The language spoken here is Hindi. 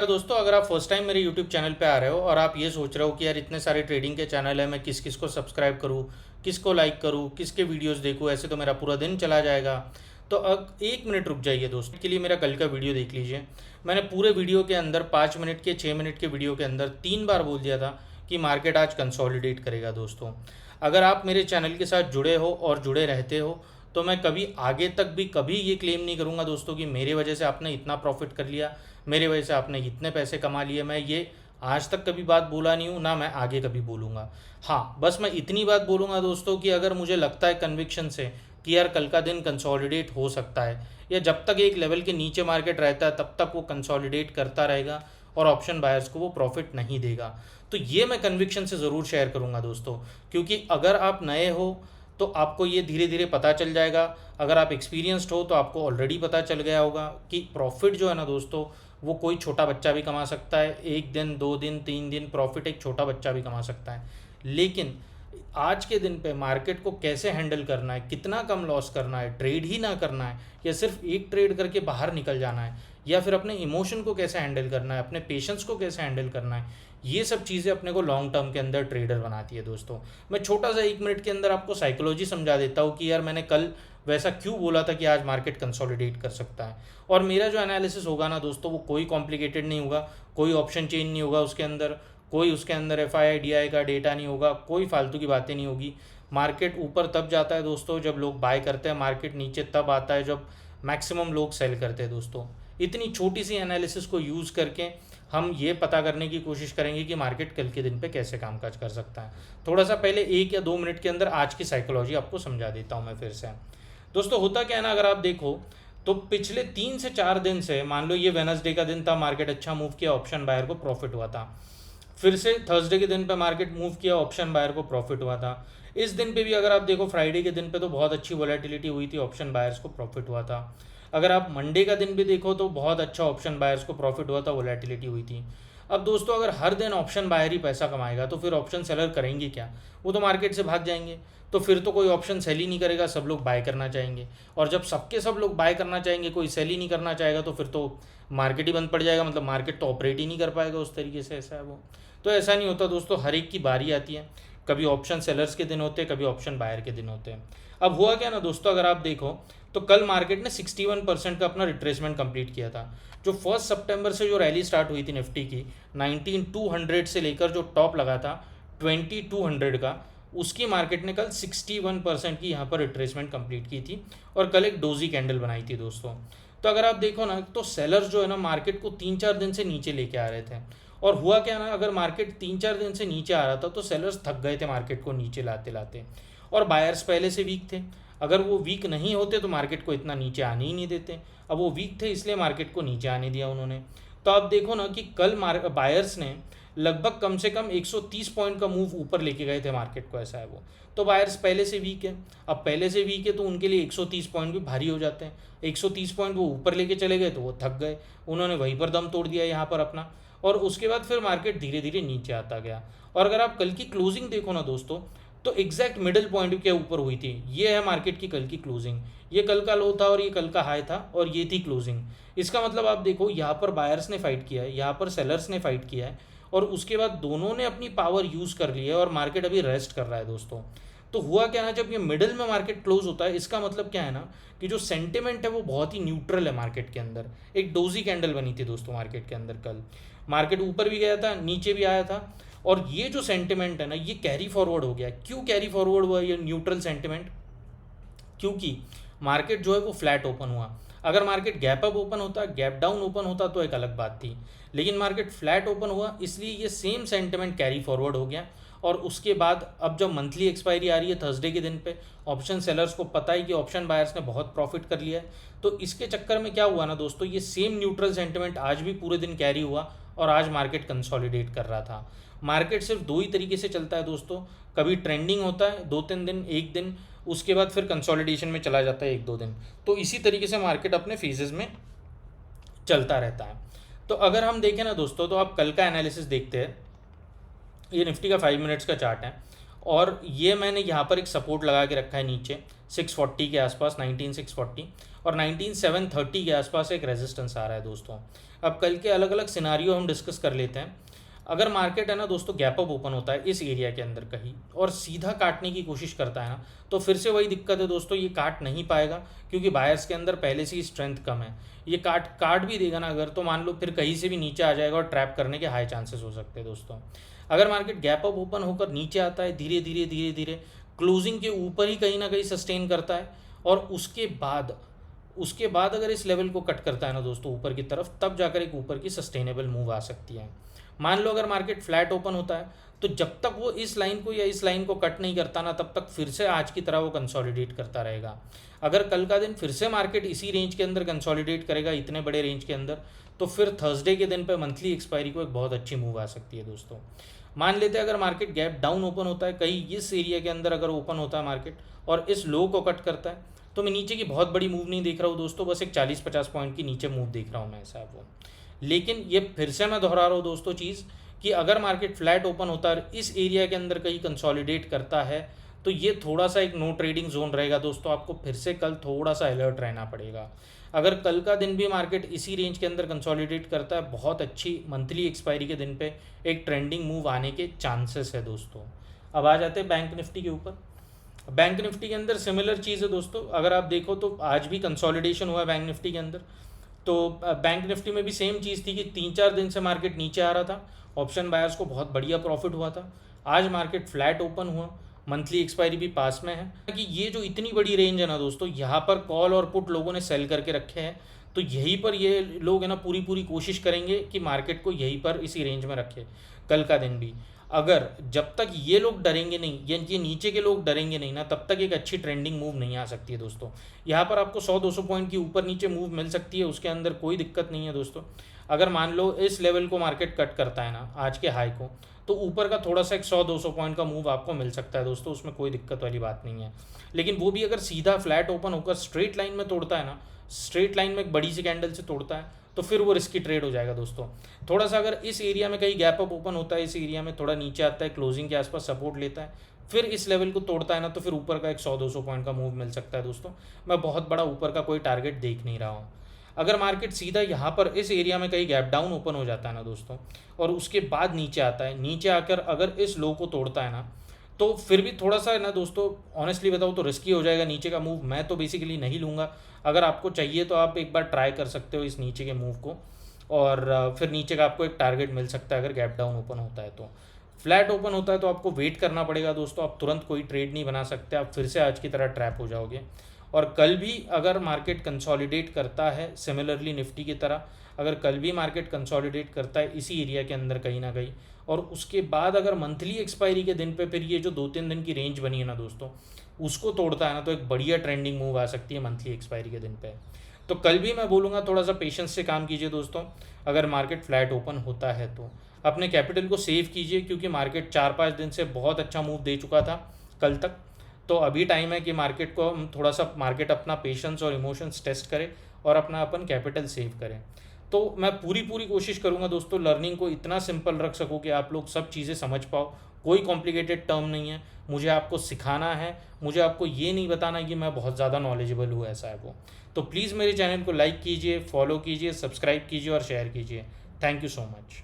यार दोस्तों, अगर आप फर्स्ट टाइम मेरे यूट्यूब चैनल पे आ रहे हो और आप ये सोच रहे हो कि यार इतने सारे ट्रेडिंग के चैनल है, मैं किस किस को सब्सक्राइब करूँ, किसको लाइक करूँ, किसके वीडियोस देखूँ, ऐसे तो मेरा पूरा दिन चला जाएगा। तो अब 1 मिनट रुक जाइए दोस्तों, के लिए मेरा कल का वीडियो देख लीजिए। मैंने पूरे वीडियो के अंदर 5 मिनट के 6 मिनट के वीडियो के अंदर 3 बार बोल दिया था कि मार्केट आज कंसोलिडेट करेगा दोस्तों। अगर आप मेरे चैनल के साथ जुड़े हो और जुड़े रहते हो तो मैं कभी आगे तक भी कभी ये क्लेम नहीं करूँगा दोस्तों कि मेरे वजह से आपने इतना प्रॉफिट कर लिया, मेरे वजह से आपने इतने पैसे कमा लिए। मैं ये आज तक कभी बात बोला नहीं हूँ, ना मैं आगे कभी बोलूँगा। हाँ, बस मैं इतनी बात बोलूँगा दोस्तों कि अगर मुझे लगता है कन्विक्शन से कि यार कल का दिन कंसोलिडेट हो सकता है, या जब तक एक लेवल के नीचे मार्केट रहता है तब तक वो कंसोलिडेट करता रहेगा और ऑप्शन बायर्स को वो प्रॉफिट नहीं देगा, तो ये मैं कन्विक्शन से ज़रूर शेयर करूँगा दोस्तों। क्योंकि अगर आप नए हो तो आपको ये धीरे धीरे पता चल जाएगा, अगर आप एक्सपीरियंस्ड हो तो आपको ऑलरेडी पता चल गया होगा कि प्रॉफिट जो है ना दोस्तों, वो कोई छोटा बच्चा भी कमा सकता है। 1 दिन 2 दिन 3 दिन प्रॉफिट एक छोटा बच्चा भी कमा सकता है। लेकिन आज के दिन पे मार्केट को कैसे हैंडल करना है, कितना कम लॉस करना है, ट्रेड ही ना करना है या सिर्फ एक ट्रेड करके बाहर निकल जाना है, या फिर अपने इमोशन को कैसे हैंडल करना है, अपने पेशेंस को कैसे हैंडल करना है, ये सब चीज़ें अपने को लॉन्ग टर्म के अंदर ट्रेडर बनाती है दोस्तों। मैं छोटा सा 1 मिनट के अंदर आपको साइकोलॉजी समझा देता हूँ कि यार मैंने कल वैसा क्यों बोला था कि आज मार्केट कंसोलिडेट कर सकता है। और मेरा जो एनालिसिस होगा ना दोस्तों, वो कोई कॉम्प्लिकेटेड नहीं होगा, कोई ऑप्शन चेन नहीं होगा उसके अंदर, कोई उसके अंदर एफ आई डी आई का डेटा नहीं होगा, कोई फालतू की बातें नहीं होगी। मार्केट ऊपर तब जाता है दोस्तों जब लोग बाय करते हैं, मार्केट नीचे तब आता है जब मैक्सिमम लोग सेल करते हैं दोस्तों। इतनी छोटी सी एनालिसिस को यूज़ करके हम ये पता करने की कोशिश करेंगे कि मार्केट कल के दिन पे कैसे कामकाज कर सकता है। थोड़ा सा पहले 1 या 2 मिनट के अंदर आज की साइकोलॉजी आपको समझा देता हूँ मैं फिर से। दोस्तों होता क्या है ना, अगर आप देखो तो पिछले 3 से 4 दिन से, मान लो ये वेनसडे का दिन था, मार्केट अच्छा मूव किया, ऑप्शन बायर को प्रॉफिट हुआ था। फिर से थर्सडे के दिन पे मार्केट मूव किया, ऑप्शन बायर को प्रॉफिट हुआ था। इस दिन पे भी अगर आप देखो, फ्राइडे के दिन पे तो बहुत अच्छी वॉलेटिलिटी हुई थी, ऑप्शन बायर्स को प्रॉफिट हुआ था। अगर आप मंडे का दिन भी देखो तो बहुत अच्छा ऑप्शन बायर्स को प्रॉफिट हुआ था, वॉलेटिलिटी हुई थी। अब दोस्तों अगर हर दिन ऑप्शन बायर ही पैसा कमाएगा तो फिर ऑप्शन सेलर करेंगे क्या? वो तो मार्केट से भाग जाएंगे। तो फिर तो कोई ऑप्शन सेल ही नहीं करेगा, सब लोग बाय करना चाहेंगे। और जब सबके सब लोग बाय करना चाहेंगे, कोई सेल ही नहीं करना चाहेगा, तो फिर तो मार्केट ही बंद पड़ जाएगा, मतलब मार्केट तो ऑपरेट ही नहीं कर पाएगा उस तरीके से। ऐसा है वो। तो ऐसा नहीं होता दोस्तों, हर एक की बारी आती है। कभी ऑप्शन सेलर्स के दिन होते हैं, कभी ऑप्शन बायर के दिन होते हैं। अब हुआ क्या ना दोस्तों, अगर आप देखो तो कल मार्केट ने 61% का अपना रिट्रेसमेंट कंप्लीट किया था। जो 1 सितंबर से जो रैली स्टार्ट हुई थी निफ्टी की, 19200 से लेकर जो टॉप लगा था 2200 का, उसकी मार्केट ने कल 61% की यहाँ पर रिट्रेसमेंट कंप्लीट की थी और कल एक डोजी कैंडल बनाई थी दोस्तों। तो अगर आप देखो ना, तो सेलर्स जो है ना मार्केट को 3-4 दिन से नीचे लेके आ रहे थे। और हुआ क्या ना, अगर मार्केट 3-4 दिन से नीचे आ रहा था तो सेलर्स थक गए थे मार्केट को नीचे लाते लाते, और बायर्स पहले से वीक थे। अगर वो वीक नहीं होते तो मार्केट को इतना नीचे आने ही नहीं देते। अब वो वीक थे इसलिए मार्केट को नीचे आने दिया उन्होंने। तो आप देखो ना कि कल बायर्स ने लगभग कम से कम 130 पॉइंट का मूव ऊपर लेके गए थे मार्केट को, ऐसा है वो। तो बायर्स पहले से वीक है। अब पहले से वीक है तो उनके लिए 130 पॉइंट भी भारी हो जाते हैं। 130 पॉइंट वो ऊपर लेके चले गए तो वो थक गए, उन्होंने वहीं पर दम तोड़ दिया यहाँ पर अपना। और उसके बाद फिर मार्केट धीरे धीरे नीचे आता गया। और अगर आप कल की क्लोजिंग देखो ना दोस्तों, तो एग्जैक्ट मिडिल पॉइंट के ऊपर हुई थी। ये है मार्केट की कल की क्लोजिंग। ये कल का लो था और ये कल का हाई था और ये थी क्लोजिंग। इसका मतलब आप देखो, यहाँ पर बायर्स ने फाइट किया है, यहाँ पर सेलर्स ने फाइट किया है, और उसके बाद दोनों ने अपनी पावर यूज़ कर ली है और मार्केट अभी रेस्ट कर रहा है दोस्तों। तो हुआ क्या ना, जब ये मिडिल में मार्केट क्लोज होता है, इसका मतलब क्या है ना कि जो सेंटिमेंट है वो बहुत ही न्यूट्रल है मार्केट के अंदर। एक डोजी कैंडल बनी थी दोस्तों मार्केट के अंदर कल। मार्केट ऊपर भी गया था, नीचे भी आया था, और ये जो सेंटिमेंट है ना, ये कैरी फॉरवर्ड हो गया। क्यों कैरी फॉरवर्ड हुआ ये न्यूट्रल सेंटिमेंट? क्योंकि मार्केट जो है वो फ्लैट ओपन हुआ। अगर मार्केट गैप अप ओपन होता, गैप डाउन ओपन होता तो एक अलग बात थी, लेकिन मार्केट फ्लैट ओपन हुआ, इसलिए ये सेम सेंटिमेंट कैरी फॉरवर्ड हो गया। और उसके बाद अब जब मंथली एक्सपायरी आ रही है थर्सडे के दिन पे, ऑप्शन सेलर्स को पता है कि ऑप्शन बायर्स ने बहुत प्रॉफिट कर लिया है, तो इसके चक्कर में क्या हुआ ना दोस्तों, ये सेम न्यूट्रल सेंटिमेंट आज भी पूरे दिन कैरी हुआ और आज मार्केट कंसोलिडेट कर रहा था। मार्केट सिर्फ दो ही तरीके से चलता है दोस्तों, कभी ट्रेंडिंग होता है 2-3 दिन, एक दिन, उसके बाद फिर कंसोलिडेशन में चला जाता है 1-2 दिन। तो इसी तरीके से मार्केट अपने फेजेस में चलता रहता है। तो अगर हम देखें ना दोस्तों, तो आप कल का एनालिसिस देखते हैं। ये निफ्टी का 5 मिनट्स का चार्ट है, और ये मैंने यहाँ पर एक सपोर्ट लगा के रखा है नीचे 640 के आसपास, 19640। और 19730 के आसपास एक रेजिस्टेंस आ रहा है दोस्तों। अब कल के अलग अलग सिनारियो हम डिस्कस कर लेते हैं। अगर मार्केट है ना दोस्तों गैप अप ओपन होता है इस एरिया के अंदर कहीं और सीधा काटने की कोशिश करता है ना, तो फिर से वही दिक्कत है दोस्तों, ये काट नहीं पाएगा क्योंकि बायर्स के अंदर पहले से ही स्ट्रेंथ कम है। ये काट भी देगा ना अगर, तो मान लो फिर कहीं से भी नीचे आ जाएगा और ट्रैप करने के हाई चांसेस हो सकते हैं दोस्तों। अगर मार्केट गैप अप ओपन होकर नीचे आता है धीरे धीरे धीरे धीरे क्लोजिंग के ऊपर ही कहीं ना कहीं सस्टेन करता है और उसके बाद अगर इस लेवल को कट करता है ना दोस्तों ऊपर की तरफ, तब जाकर एक ऊपर की सस्टेनेबल मूव आ सकती है। मान लो अगर मार्केट फ्लैट ओपन होता है तो जब तक वो इस लाइन को या इस लाइन को कट नहीं करता ना, तब तक फिर से आज की तरह वो कंसोलिडेट करता रहेगा। अगर कल का दिन फिर से मार्केट इसी रेंज के अंदर कंसोलिडेट करेगा, इतने बड़े रेंज के अंदर, तो फिर थर्सडे के दिन पे मंथली एक्सपायरी को एक बहुत अच्छी मूव आ सकती है दोस्तों। मान लेते हैं अगर मार्केट गैप डाउन ओपन होता है कहीं इस एरिया के अंदर, अगर ओपन होता है मार्केट और इस लो को कट करता है, तो मैं नीचे की बहुत बड़ी मूव नहीं देख रहा हूँ दोस्तों, बस एक 40-50 पॉइंट की नीचे मूव देख रहा हूँ मैं ऐसा वो। लेकिन ये फिर से मैं दोहरा रहा हूँ दोस्तों चीज़ कि अगर मार्केट फ्लैट ओपन होता है इस एरिया के अंदर कहीं कंसोलिडेट करता है, तो ये थोड़ा सा एक नो ट्रेडिंग जोन रहेगा दोस्तों। आपको फिर से कल थोड़ा सा अलर्ट रहना पड़ेगा। अगर कल का दिन भी मार्केट इसी रेंज के अंदर कंसोलिडेट करता है, बहुत अच्छी मंथली एक्सपायरी के दिन पे एक ट्रेंडिंग मूव आने के चांसेस है दोस्तों। अब आ जाते हैं बैंक निफ्टी के ऊपर। बैंक निफ्टी के अंदर सिमिलर चीज़ है दोस्तों। अगर आप देखो तो आज भी कंसोलिडेशन हुआ है बैंक निफ्टी के अंदर। तो बैंक निफ्टी में भी सेम चीज़ थी कि 3-4 दिन से मार्केट नीचे आ रहा था, ऑप्शन बायर्स को बहुत बढ़िया प्रॉफिट हुआ था। आज मार्केट फ्लैट ओपन हुआ, मंथली एक्सपायरी भी पास में है कि ये जो इतनी बड़ी रेंज है ना दोस्तों, यहाँ पर कॉल और पुट लोगों ने सेल करके रखे हैं। तो यहीं पर ये लोग है ना पूरी पूरी कोशिश करेंगे कि मार्केट को यहीं पर इसी रेंज में रखे कल का दिन भी। अगर जब तक ये लोग डरेंगे नहीं, ये नीचे के लोग डरेंगे नहीं ना, तब तक एक अच्छी ट्रेंडिंग मूव नहीं आ सकती है दोस्तों। यहाँ पर आपको 100-200 पॉइंट की ऊपर नीचे मूव मिल सकती है, उसके अंदर कोई दिक्कत नहीं है दोस्तों। अगर मान लो इस लेवल को मार्केट कट करता है ना आज के हाई को, तो ऊपर का थोड़ा सा एक 100-200 पॉइंट का मूव आपको मिल सकता है दोस्तों, उसमें कोई दिक्कत वाली बात नहीं है। लेकिन वो भी अगर सीधा फ्लैट ओपन होकर स्ट्रेट लाइन में तोड़ता है ना, स्ट्रेट लाइन में एक बड़ी सी कैंडल से तोड़ता है, तो फिर वो रिस्की ट्रेड हो जाएगा दोस्तों। थोड़ा सा अगर इस एरिया में कहीं गैप अप ओपन होता है, इस एरिया में थोड़ा नीचे आता है, क्लोजिंग के आसपास सपोर्ट लेता है, फिर इस लेवल को तोड़ता है ना, तो फिर ऊपर का एक 100-200 पॉइंट का मूव मिल सकता है दोस्तों। मैं बहुत बड़ा ऊपर का कोई टारगेट देख नहीं रहा हूँ। अगर मार्केट सीधा यहाँ पर इस एरिया में कहीं गैप डाउन ओपन हो जाता है ना दोस्तों, और उसके बाद नीचे आता है, नीचे आकर अगर इस लो को तोड़ता है ना, तो फिर भी थोड़ा सा ना दोस्तों ऑनेस्टली बताऊँ तो रिस्की हो जाएगा नीचे का मूव। मैं तो बेसिकली नहीं लूँगा। अगर आपको चाहिए तो आप एक बार ट्राई कर सकते हो इस नीचे के मूव को, और फिर नीचे का आपको एक टारगेट मिल सकता है अगर गैप डाउन ओपन होता है। तो फ्लैट ओपन होता है तो आपको वेट करना पड़ेगा दोस्तों, आप तुरंत कोई ट्रेड नहीं बना सकते, आप फिर से आज की तरह ट्रैप हो जाओगे। और कल भी अगर मार्केट कंसोलिडेट करता है सिमिलरली निफ्टी की तरह, अगर कल भी मार्केट कंसोलिडेट करता है इसी एरिया के अंदर कहीं ना कहीं, और उसके बाद अगर मंथली एक्सपायरी के दिन पे फिर ये जो 2-3 दिन की रेंज बनी है ना दोस्तों, उसको तोड़ता है ना, तो एक बढ़िया ट्रेंडिंग मूव आ सकती है मंथली एक्सपायरी के दिन पे। तो कल भी मैं बोलूँगा थोड़ा सा पेशेंस से काम कीजिए दोस्तों। अगर मार्केट फ्लैट ओपन होता है तो अपने कैपिटल को सेव कीजिए, क्योंकि मार्केट 4-5 दिन से बहुत अच्छा मूव दे चुका था कल तक। तो अभी टाइम है कि मार्केट को हम थोड़ा सा, मार्केट अपना पेशेंस और इमोशंस टेस्ट करे और अपना अपन कैपिटल सेव करें। तो मैं पूरी पूरी कोशिश करूँगा दोस्तों लर्निंग को इतना सिंपल रख सकूँ कि आप लोग सब चीज़ें समझ पाओ। कोई कॉम्प्लिकेटेड टर्म नहीं है, मुझे आपको सिखाना है, मुझे आपको ये नहीं बताना कि मैं बहुत ज़्यादा नॉलेजेबल हूँ, ऐसा है वो। तो प्लीज़ मेरे चैनल को लाइक कीजिए, फॉलो कीजिए, सब्सक्राइब कीजिए और शेयर कीजिए। Thank you so much.